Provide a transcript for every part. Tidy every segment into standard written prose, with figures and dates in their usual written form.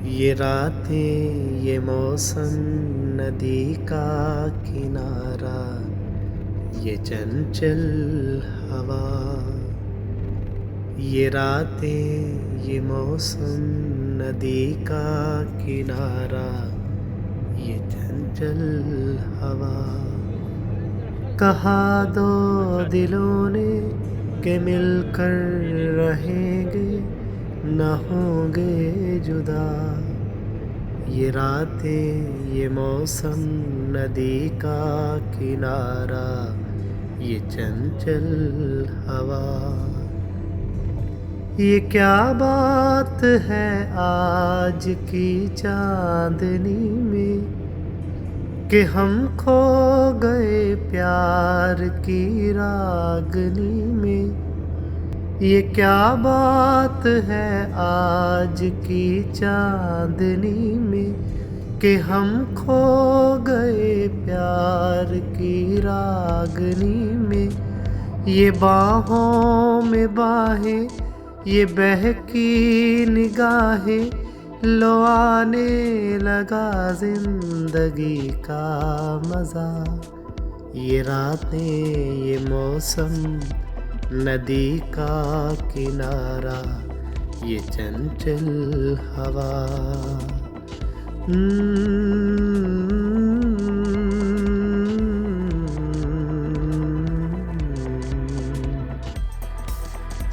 ये रातें ये मौसम नदी का किनारा ये चंचल हवा। ये रातें ये मौसम नदी का किनारा ये चंचल हवा। कहा दो दिलों ने कि मिलकर रहेंगे न होंगे जुदा। ये रातें ये मौसम नदी का किनारा ये चंचल हवा। ये क्या बात है आज की चांदनी में कि हम खो गए प्यार की रागनी में। ये क्या बात है आज की चांदनी में कि हम खो गए प्यार की रागनी में। ये बाहों में बाहें ये बहकी निगाहें लो आने लगा जिंदगी का मज़ा। ये रातें ये मौसम नदी का किनारा ये चंचल हवा।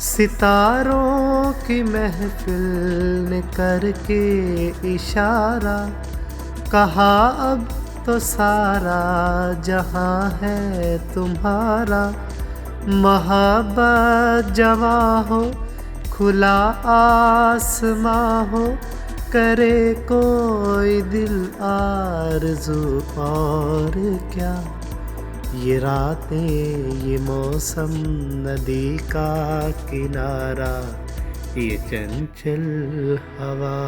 सितारों की महफिल ने करके इशारा कहा अब तो सारा जहां है तुम्हारा। मोहब्बत जवां हो खुला आसमां हो करे कोई दिल आरज़ू और क्या। ये रातें ये मौसम नदी का किनारा ये चंचल हवा।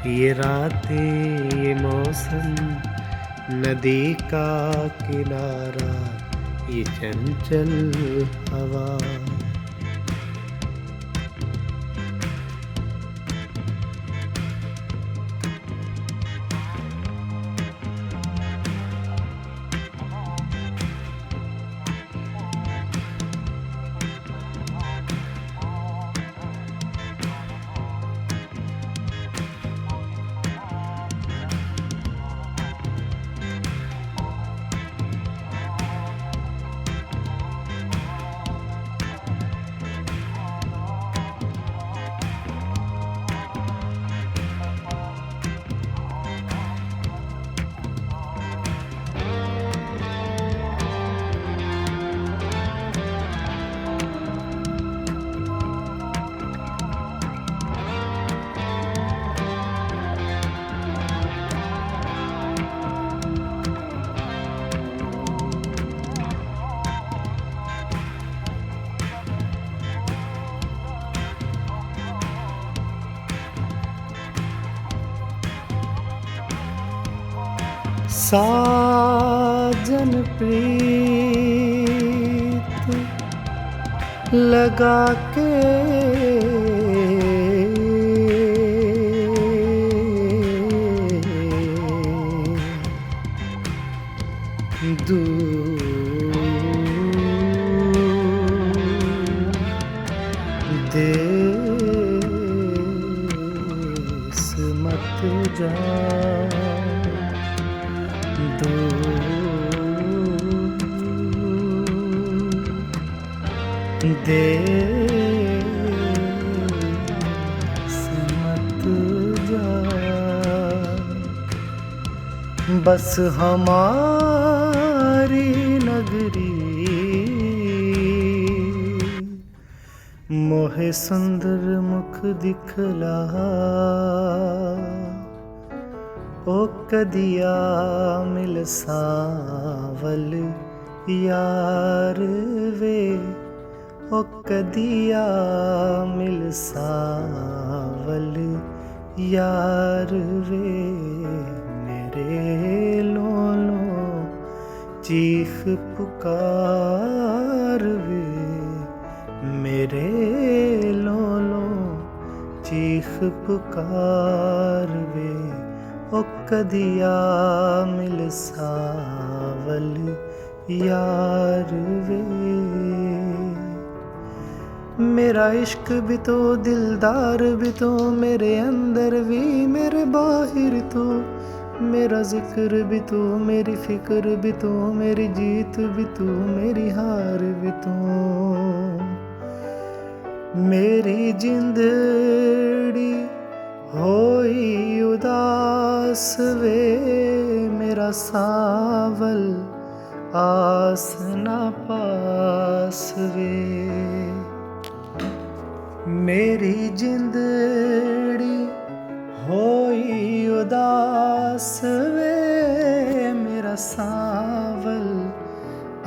ये रातें ये मौसम नदी का किनारा ये चंचल हवा। साजन प्रीत लगा के दूर देश मत जा। देश मत जा बस हमारी नगरी मोहे सुंदर मुख दिखला। ओ कदिया मिल सावल यार वे ओ कदिया मिल सावल यार वे मेरे लोलो चीख पुकार वे मेरे लोलो चीख पुकार वे ओ कदिया मिल सावल यार वे मेरा इश्क भी तो दिलदार भी तो मेरे अंदर भी मेरे बाहर तो मेरा जिक्र भी तो मेरी फिक्र भी तो मेरी जीत भी तो मेरी हार भी तो मेरी जिंदड़ी होई उदास वे मेरा सावल आस ना पास वे मेरी जिंदड़ी होई उदास वे मेरा सावल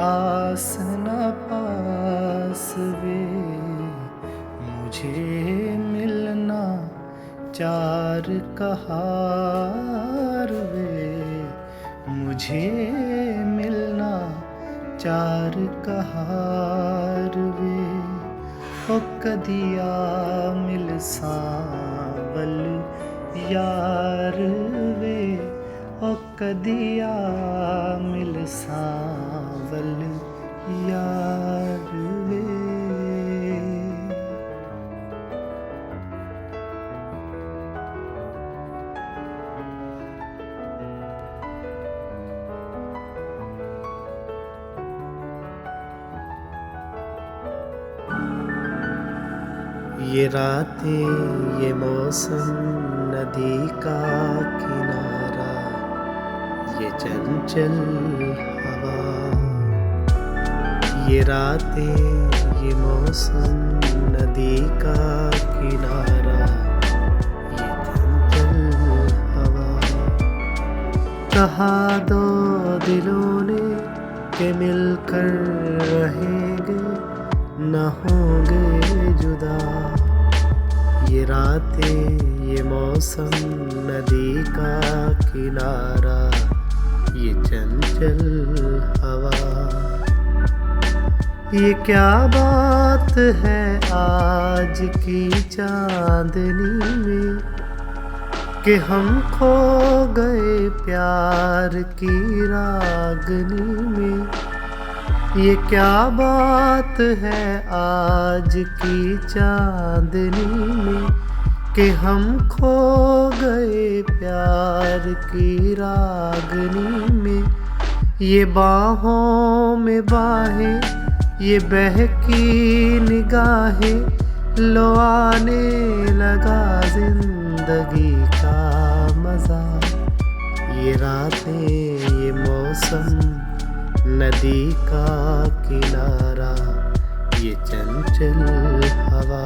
आस न पास वे मुझे मिलना चार कहार वे मुझे मिलना चार कहार वे ओ कदिया मिल सावल यार वे ओ कदिया मिल सावल यार वे ये रातें ये मौसम नदी का किनारा ये चंचल हवा ये रातें ये मौसम नदी का किनारा ये चंचल हवा कहा दो दिलों ने के मिलकर रहेंगे न होंगे जुदा ये रातें ये मौसम नदी का किनारा ये चंचल हवा ये क्या बात है आज की चांदनी में कि हम खो गए प्यार की रागनी में ये क्या बात है आज की चांदनी में कि हम खो गए प्यार की रागनी में ये बाहों में बाहें ये बहकी निगाहें लो आने लगा जिंदगी का मजा ये रातें ये मौसम नदी का किनारा ये चंचल हवा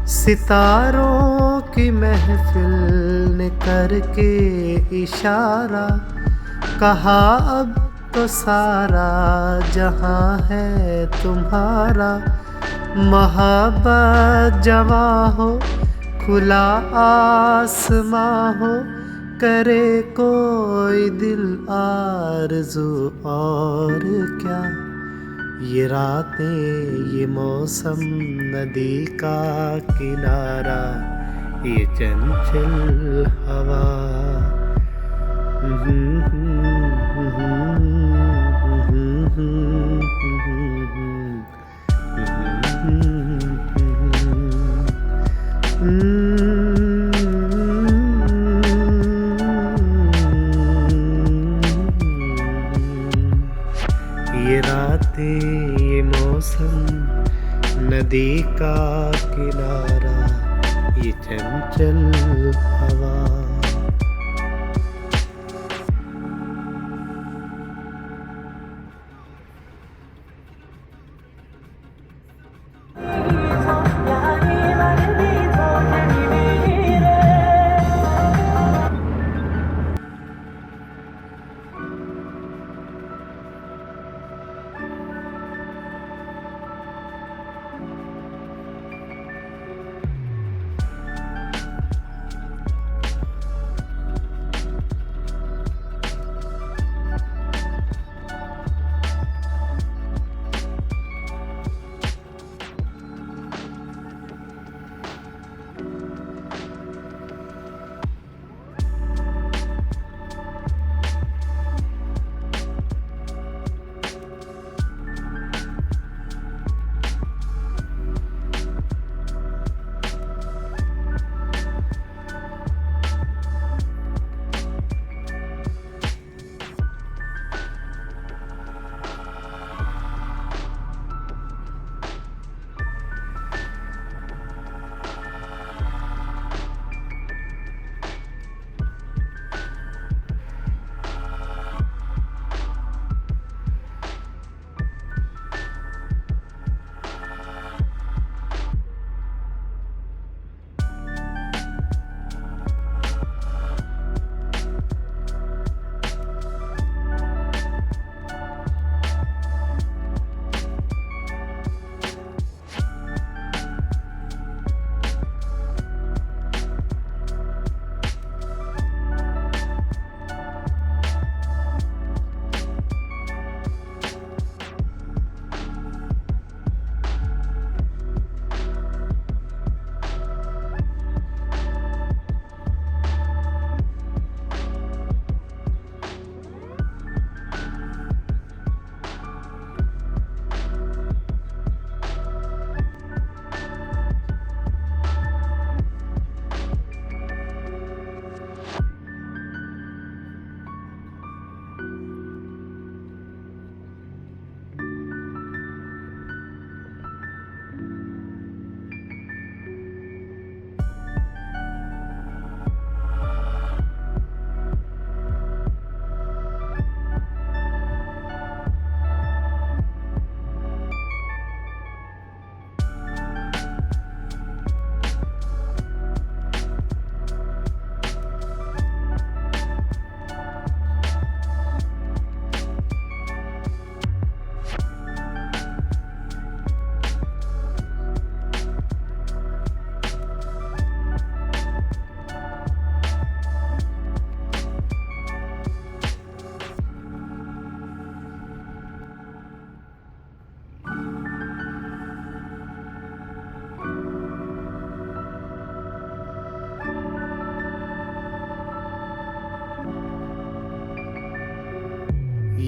सितारों की महफिल ने करके इशारा कहा अब तो सारा जहां है तुम्हारा मोहब्बत जवां हो खुला आसमां हो करे कोई दिल आरज़ू और क्या ये रातें ये मौसम नदी का किनारा ये चंचल हवा ये रातें ये मौसम नदी का किनारा ये चंचल हवा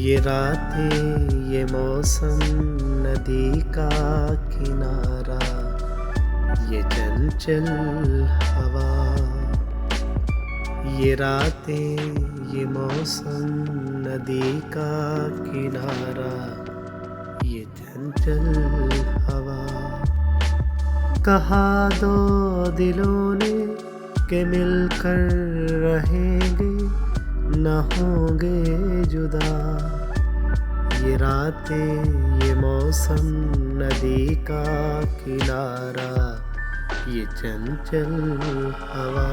ये रातें ये मौसम नदी का किनारा, ये चंचल हवा। ये रातें ये मौसम नदी का किनारा, ये चंचल हवा। कहा दो दिलों ने कि मिलकर रहेंगे, न होंगे जुदा। ये रातें ये मौसम नदी का किनारा, ये चंचल हवा।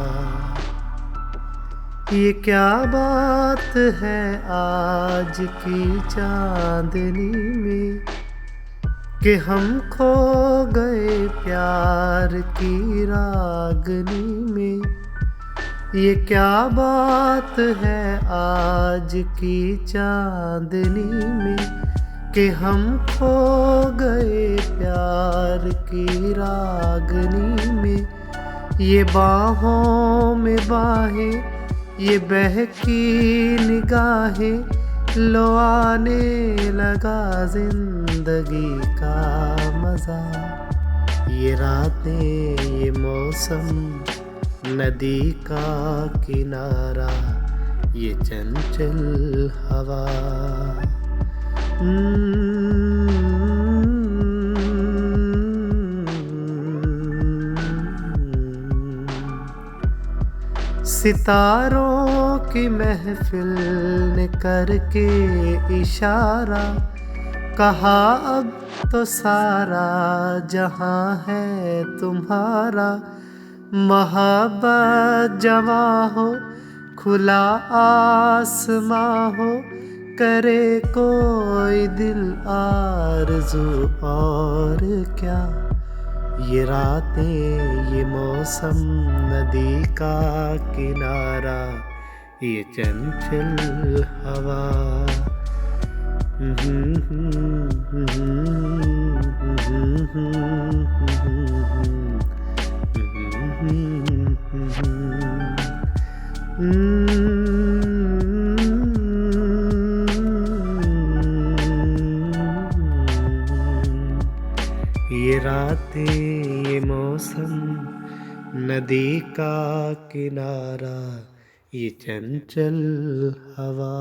ये क्या बात है आज की चांदनी में कि हम खो गए प्यार की रागनी में। ये क्या बात है आज की चांदनी में कि हम खो गए प्यार की रागनी में। ये बाहों में बाहें, ये बहकी निगाहें, लो आने लगा जिंदगी का मजा। ये रातें ये मौसम नदी का किनारा, ये चंचल हवा। सितारों की महफिल ने करके इशारा, कहा अब तो सारा जहां है तुम्हारा। मोहब्बत जवां हो, खुला आसमां हो, करे कोई दिल आरज़ू और क्या। ये रातें ये मौसम नदी का किनारा, ये चंचल हवा। ये रातें ये मौसम नदी का किनारा, ये चंचल हवा।